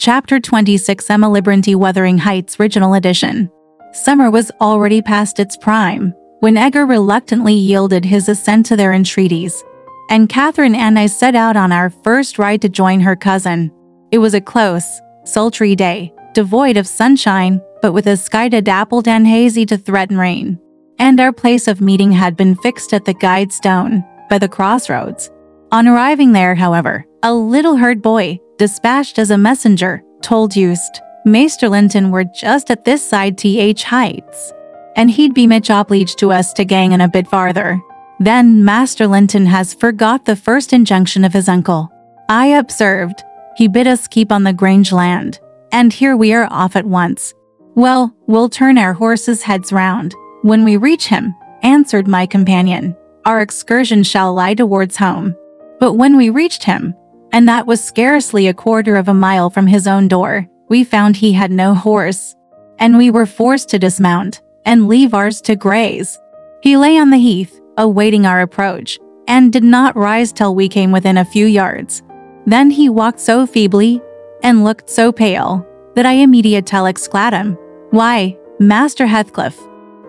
Chapter 26 EmilyBronte Wuthering Heights Original Edition. Summer was already past its prime when Edgar reluctantly yielded his assent to their entreaties, and Catherine and I set out on our first ride to join her cousin. It was a close, sultry day, devoid of sunshine, but with a sky dappled and hazy to threaten rain. And our place of meeting had been fixed at the guide stone by the crossroads. On arriving there, however, a little herd boy, dispatched as a messenger, told Just Maester Linton were just at this side heights, and he'd be much obliged to us to gang in a bit farther. Then Master Linton has forgot the first injunction of his uncle, I observed. He bid us keep on the Grange land, and here we are off at once. Well, we'll turn our horses' heads round when we reach him, answered my companion. Our excursion shall lie towards home. But when we reached him, and that was scarcely a quarter of a mile from his own door, we found he had no horse, and we were forced to dismount and leave ours to graze. He lay on the heath, awaiting our approach, and did not rise till we came within a few yards. Then he walked so feebly and looked so pale that I immediately exclaimed him, "Why, Master Heathcliff,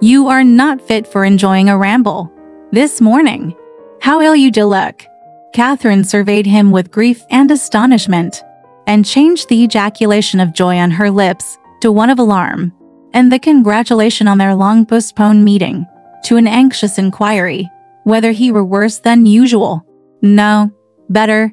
you are not fit for enjoying a ramble this morning. How ill you do look." Catherine surveyed him with grief and astonishment, and changed the ejaculation of joy on her lips to one of alarm, and the congratulation on their long-postponed meeting to an anxious inquiry whether he were worse than usual. "No, better,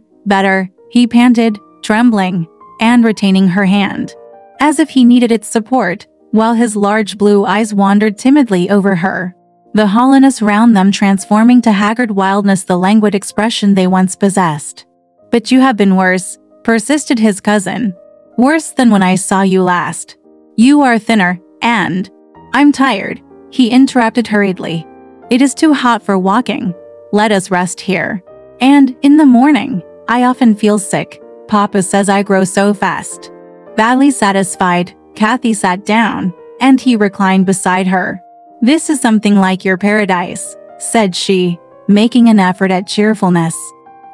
he panted, trembling, and retaining her hand, as if he needed its support, while his large blue eyes wandered timidly over her, the hollowness round them transforming to haggard wildness the languid expression they once possessed. "But you have been worse," persisted his cousin. "Worse than when I saw you last. You are thinner, and—" "I'm tired," he interrupted hurriedly. "It is too hot for walking. Let us rest here. And in the morning, I often feel sick. Papa says I grow so fast." Badly satisfied, Kathy sat down, and he reclined beside her. "This is something like your paradise," said she, making an effort at cheerfulness.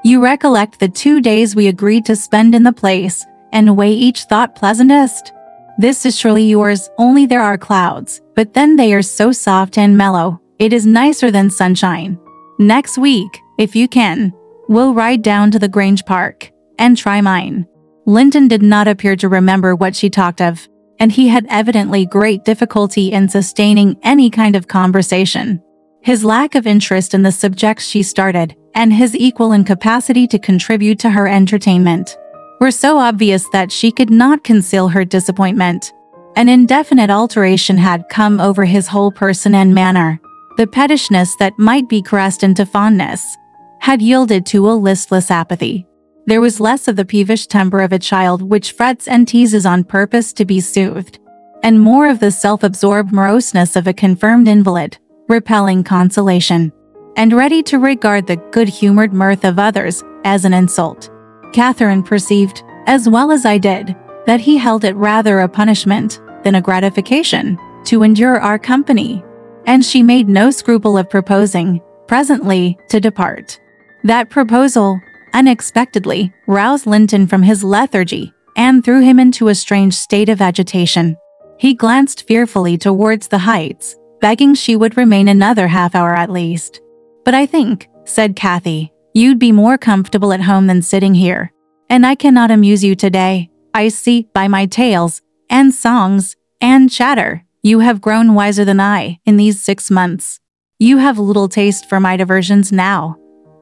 "You recollect the 2 days we agreed to spend in the place, and way each thought pleasantest? This is surely yours, only there are clouds, but then they are so soft and mellow, it is nicer than sunshine. Next week, if you can, we'll ride down to the Grange Park, and try mine." Linton did not appear to remember what she talked of, and he had evidently great difficulty in sustaining any kind of conversation. His lack of interest in the subjects she started, and his equal incapacity to contribute to her entertainment, were so obvious that she could not conceal her disappointment. An indefinite alteration had come over his whole person and manner. The pettishness that might be caressed into fondness had yielded to a listless apathy. There was less of the peevish temper of a child which frets and teases on purpose to be soothed, and more of the self-absorbed moroseness of a confirmed invalid, repelling consolation, and ready to regard the good-humored mirth of others as an insult. Catherine perceived, as well as I did, that he held it rather a punishment than a gratification to endure our company, and she made no scruple of proposing, presently, to depart. That proposal unexpectedly roused Linton from his lethargy and threw him into a strange state of agitation. He glanced fearfully towards the heights, begging she would remain another half-hour at least. "But I think," said Kathy, "you'd be more comfortable at home than sitting here. And I cannot amuse you today. I see, by my tales, and songs, and chatter, you have grown wiser than I in these 6 months. You have little taste for my diversions now.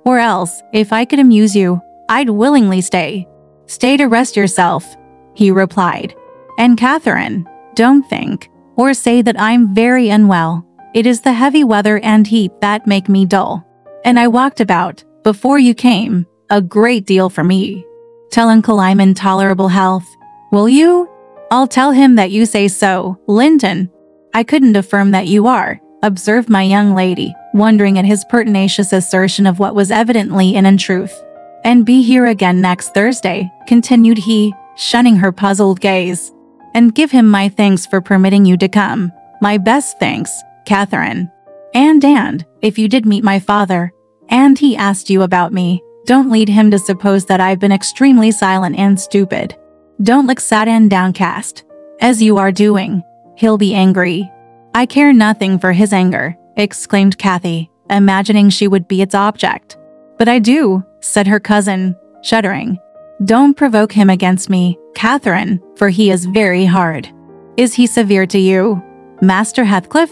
Or else, if I could amuse you, I'd willingly stay." "Stay to rest yourself," he replied. "And Catherine, don't think or say that I'm very unwell. It is the heavy weather and heat that make me dull. And I walked about, before you came, a great deal for me. Tell Uncle I'm in tolerable health, will you?" "I'll tell him that you say so, Linton." "I couldn't affirm that you are," observed my young lady, wondering at his pertinacious assertion of what was evidently an untruth. "And be here again next Thursday," continued he, shunning her puzzled gaze. "And give him my thanks for permitting you to come. My best thanks, Catherine. And, if you did meet my father, and he asked you about me, don't lead him to suppose that I've been extremely silent and stupid. Don't look sad and downcast, as you are doing. He'll be angry." "I care nothing for his anger," exclaimed Kathy, imagining she would be its object. "But I do," said her cousin, shuddering. "Don't provoke him against me, Catherine, for he is very hard." "Is he severe to you, Master Heathcliff?"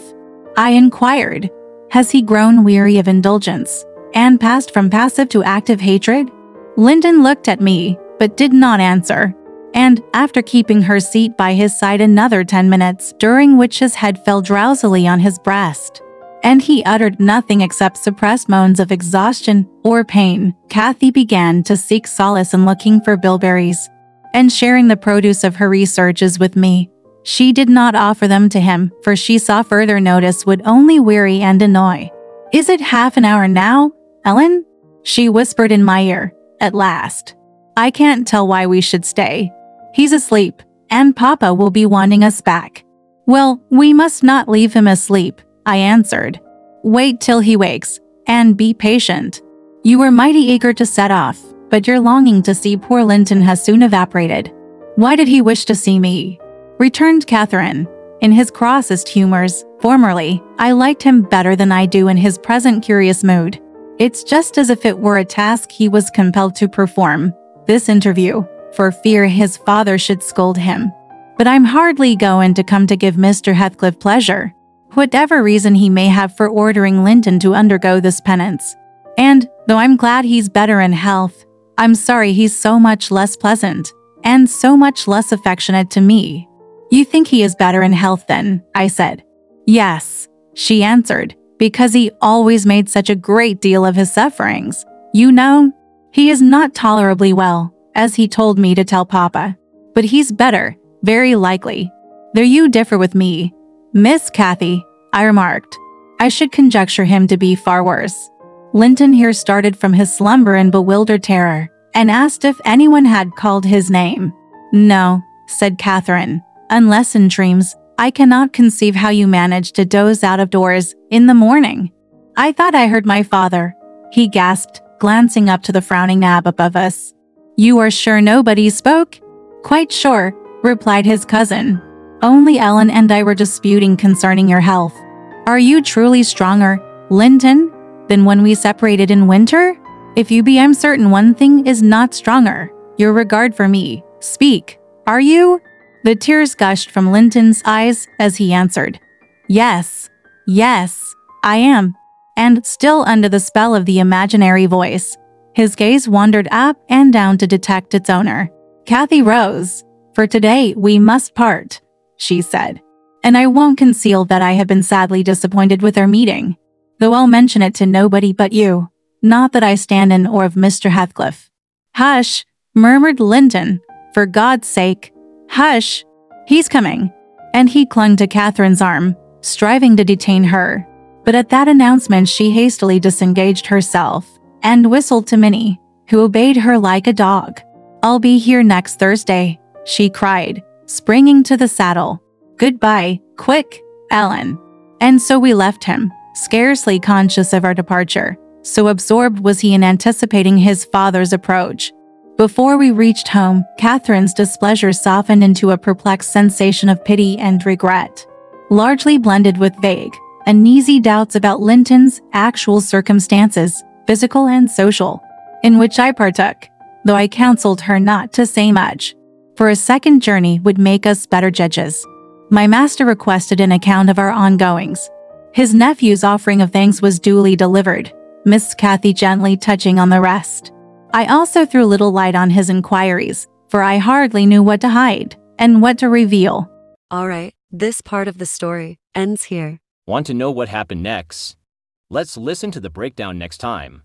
I inquired. "Has he grown weary of indulgence, and passed from passive to active hatred?" Linton looked at me, but did not answer, and after keeping her seat by his side another 10 minutes, during which his head fell drowsily on his breast, and he uttered nothing except suppressed moans of exhaustion or pain, Kathy began to seek solace in looking for bilberries, and sharing the produce of her researches with me. She did not offer them to him, for she saw further notice would only weary and annoy. "Is it half an hour now, Ellen?" she whispered in my ear, at last. "I can't tell why we should stay. He's asleep, and Papa will be wanting us back." "Well, we must not leave him asleep," I answered. "Wait till he wakes, and be patient. You were mighty eager to set off, but your longing to see poor Linton has soon evaporated." "Why did he wish to see me?" returned Catherine, in his crossest humors. "Formerly, I liked him better than I do in his present curious mood. It's just as if it were a task he was compelled to perform, this interview, for fear his father should scold him. But I'm hardly going to come to give Mr. Heathcliff pleasure, whatever reason he may have for ordering Linton to undergo this penance. And, though I'm glad he's better in health, I'm sorry he's so much less pleasant, and so much less affectionate to me." "You think he is better in health then?" I said. "Yes," she answered, "because he always made such a great deal of his sufferings. You know, he is not tolerably well, as he told me to tell Papa. But he's better, very likely." "There you differ with me, Miss Kathy," I remarked. "I should conjecture him to be far worse." Linton here started from his slumber in bewildered terror, and asked if anyone had called his name. "No," said Catherine, "unless in dreams. I cannot conceive how you managed to doze out of doors in the morning." "I thought I heard my father," he gasped, glancing up to the frowning nab above us. "You are sure nobody spoke?" "Quite sure," replied his cousin. "Only Ellen and I were disputing concerning your health. Are you truly stronger, Linton, than when we separated in winter? If you be, I'm certain one thing is not stronger, your regard for me. Speak, are you?" The tears gushed from Linton's eyes as he answered, "Yes, yes, I am." And still under the spell of the imaginary voice, his gaze wandered up and down to detect its owner. Kathy rose. "For today we must part," she said. "And I won't conceal that I have been sadly disappointed with our meeting, though I'll mention it to nobody but you. Not that I stand in awe of Mr. Heathcliff." "Hush," murmured Linton. "For God's sake, hush. He's coming." And he clung to Catherine's arm, striving to detain her. But at that announcement she hastily disengaged herself, and whistled to Minnie, who obeyed her like a dog. "I'll be here next Thursday," she cried, springing to the saddle. "Goodbye, quick, Ellen." And so we left him, scarcely conscious of our departure, so absorbed was he in anticipating his father's approach. Before we reached home, Catherine's displeasure softened into a perplexed sensation of pity and regret, largely blended with vague, uneasy doubts about Linton's actual circumstances, physical and social, in which I partook, though I counseled her not to say much, for a second journey would make us better judges. My master requested an account of our ongoings. His nephew's offering of thanks was duly delivered, Miss Kathy gently touching on the rest. I also threw little light on his inquiries, for I hardly knew what to hide and what to reveal. All right, this part of the story ends here. Want to know what happened next? Let's listen to the breakdown next time.